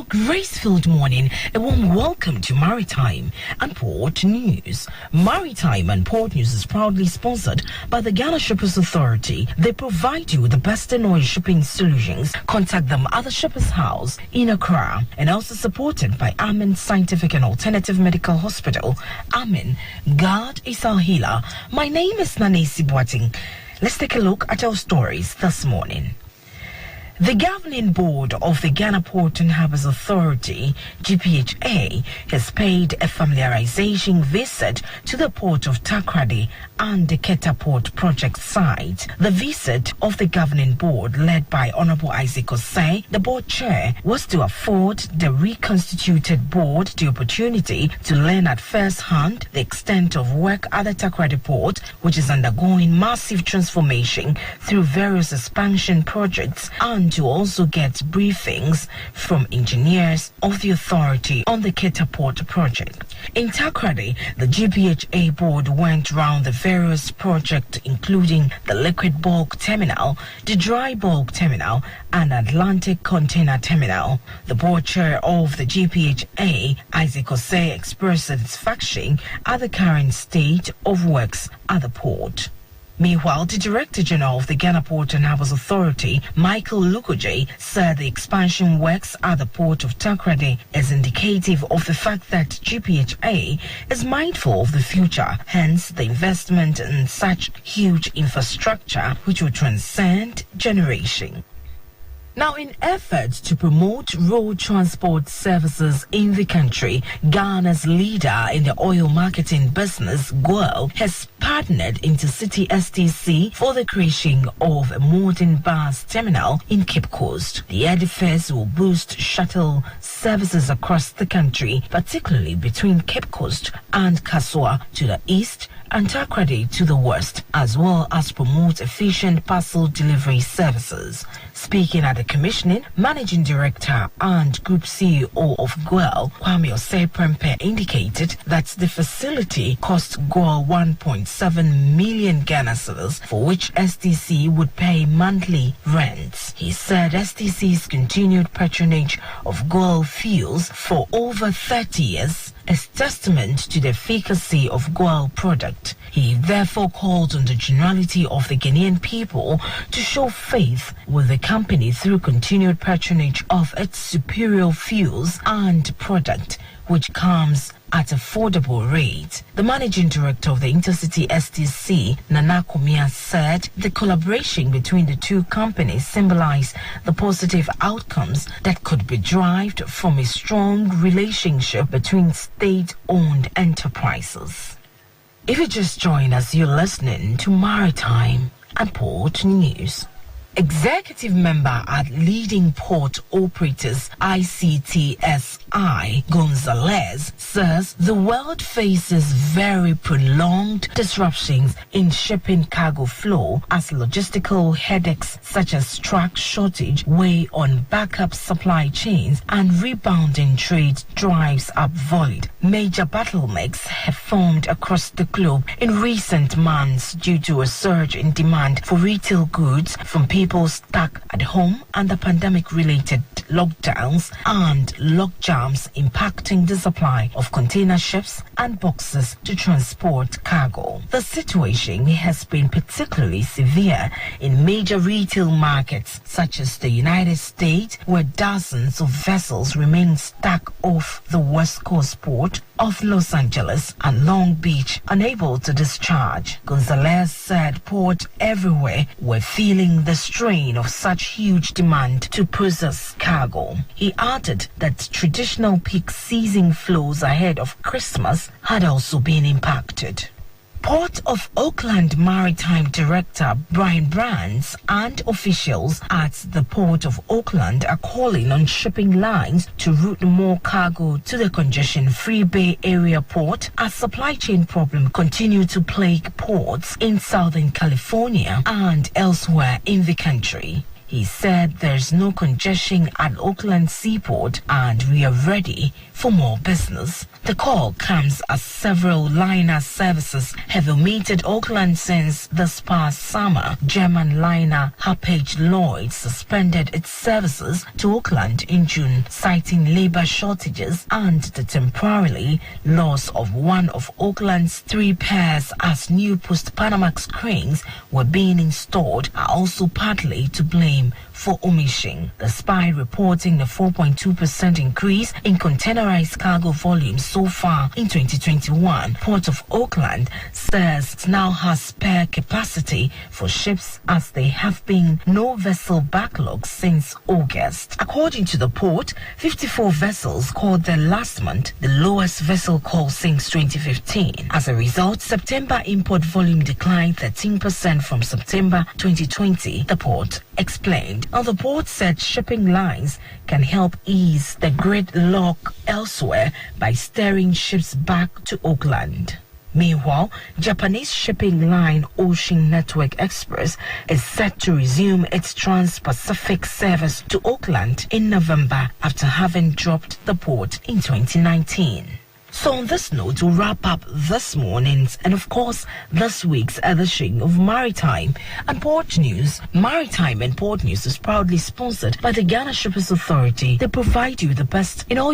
grace-filled morning, a warm welcome to Maritime and Port News. Maritime and Port News is proudly sponsored by the Ghana Shippers Authority. They provide you with the best in oil shipping solutions. Contact them at the Shippers House in Accra, and also supported by Amen Scientific and Alternative Medical Hospital. Amen, God is our healer. My name is Nanesi Boateng. Let's take a look at our stories this morning. The governing board of the Ghana Port and Harbours Authority, GPHA, has paid a familiarization visit to the port of Takoradi and the Keta Port project site. The visit of the governing board, led by Honourable Isaac Osei, the board chair, was to afford the reconstituted board the opportunity to learn at first hand the extent of work at the Takoradi port, which is undergoing massive transformation through various expansion projects, and to also get briefings from engineers of the authority on the Keta Port project. In Takoradi, the GPHA board went round the various projects, including the liquid bulk terminal, the dry bulk terminal, and Atlantic container terminal. The board chair of the GPHA, Isaac Osei, expressed satisfaction at the current state of works at the port. Meanwhile, the Director General of the Ghana Port and Harbours Authority, Michael Lukoje, said the expansion works at the port of Takoradi is indicative of the fact that GPHA is mindful of the future, hence the investment in such huge infrastructure which will transcend generation. Now, in efforts to promote road transport services in the country, Ghana's leader in the oil marketing business, GOIL, has partnered Intercity STC for the creation of a modern bus terminal in Cape Coast. The edifice will boost shuttle services across the country, particularly between Cape Coast and Kasua to the east and Takoradi to the west, as well as promote efficient parcel delivery services. Speaking at the commissioning, Managing Director and Group CEO of GOIL, Kwame Osei-Prempeh, indicated that the facility cost GOIL 1.7 million Ghana cedis, for which STC would pay monthly rents. He said STC's continued patronage of GOIL fuels for over 30 years is testament to the efficacy of GOIL product. He therefore called on the generality of the Ghanaian people to show faith with the company through continued patronage of its superior fuels and product, which comes at affordable rate. The managing director of the Intercity STC, Nana Komia, said the collaboration between the two companies symbolized the positive outcomes that could be derived from a strong relationship between state-owned enterprises. If you just join us, you're listening to Maritime and Port News. Executive member at Leading Port Operators ICTSI, Gonzalez, says the world faces very prolonged disruptions in shipping cargo flow as logistical headaches such as truck shortage weigh on backup supply chains and rebounding trade drives up volume. Major bottlenecks have formed across the globe in recent months due to a surge in demand for retail goods from people stuck at home and the pandemic-related lockdowns and logjams impacting the supply of container ships and boxes to transport cargo. The situation has been particularly severe in major retail markets such as the United States, where dozens of vessels remain stuck off the West Coast port of Los Angeles and Long Beach, unable to discharge. Gonzalez said ports everywhere were feeling the strain of such huge demand to process cargo. He added that traditional peak season flows ahead of Christmas had also been impacted. Port of Auckland Maritime Director Brian Brands and officials at the Port of Auckland are calling on shipping lines to route more cargo to the congestion-free Bay Area port as supply chain problems continue to plague ports in Southern California and elsewhere in the country. He said there's no congestion at Auckland Seaport and we are ready for more business. The call comes as several liner services have omitted Auckland since this past summer. German liner Hapag-Lloyd suspended its services to Auckland in June, citing labor shortages and the temporary loss of one of Auckland's 3 pairs as new post-Panamax cranes were being installed are also partly to blame for omission. The SPY reporting a 4.2% increase in containerized cargo volume so far in 2021. Port of Auckland says it now has spare capacity for ships as there have been no vessel backlogs since August. According to the port, 54 vessels called there last month, the lowest vessel call since 2015. As a result, September import volume declined 13% from September 2020, the port explained. Now, the port said shipping lines can help ease the gridlock elsewhere by steering ships back to Auckland. Meanwhile, Japanese shipping line Ocean Network Express is set to resume its Trans-Pacific service to Auckland in November after having dropped the port in 2019. So on this note, we'll wrap up this morning's and of course this week's edition of Maritime and Port News. Maritime and Port News is proudly sponsored by the Ghana Shippers Authority. They provide you the best in all